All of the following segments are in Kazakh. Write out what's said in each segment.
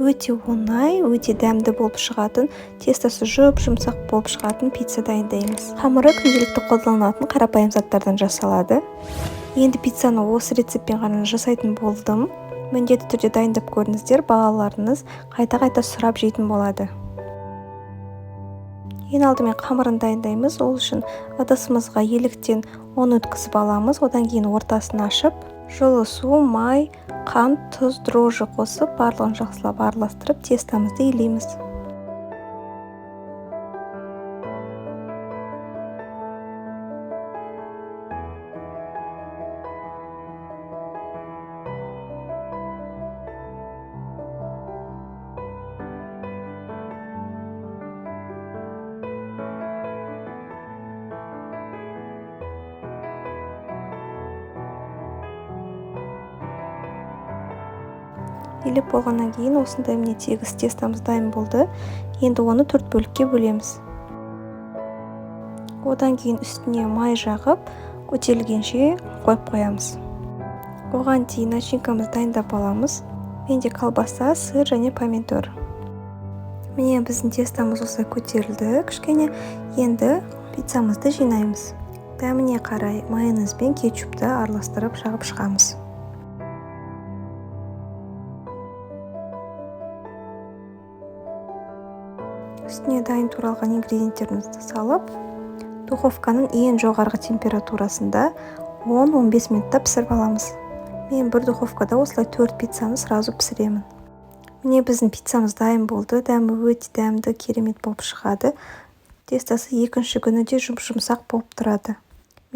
өте оңай, өте дәмді болып шығатын, тестосы жұмсақ болып шығатын пицца дайындаймыз. Қамыры күнделікті қолданылатын қарапайым заттардан жасалады. Енді пиццаны осы рецептпен ғана жасайтын болдым. Міндетті түрде дайындап көріңіздер, балаларыңыз қайта-қайта сұрап жейтін болады. Ең алдымен қамырын дайындаймыз. Ол үшін ыдысымызға еліктен ұн өткізіп аламыз. Одан кейін ортасын ашып, жылы су, май, қант, тұз, дрожжи қосып, барлығын жақсылап араластырып, тестамызды илейміз. Илеп болғаннан кейін осындай міне тегіс тестамыз дайын болды. Енді оны 4 бөлікке бөлеміз. Одан кейін үстіне май жағып, көтерілгенше қойып қоямыз. Оған дейін начинкамызды дайындап аламыз. Менде колбаса, сыр және помидор. Міне біздің тестамыз осылай көтерілді кішкене. Енді пиццамызды жинаймыз. Дәміне қарай майонез бен кетчупты араластырып жағып шығамыз. Үстіне дайын туралған ингредиенттерімізді салып, духовканың ең жоғарғы температурасында 10-15 минутта пісіріп аламыз. Мен бір духовкада осылай 4 пиццаны сразу пісіремін. Міне біздің пиццамыз дайын болды. Дәмі өте дәмді, керемет болып шығады. Тестосы екінші күні де жұмсақ болып тұрады.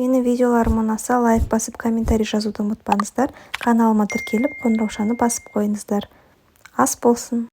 Менің видеоларым ұнаса, лайк басып, комментарий жазуды ұмытпаңыздар. Каналыма тіркеліп, қоңыраушаны басып қойыңыздар. Ас болсын!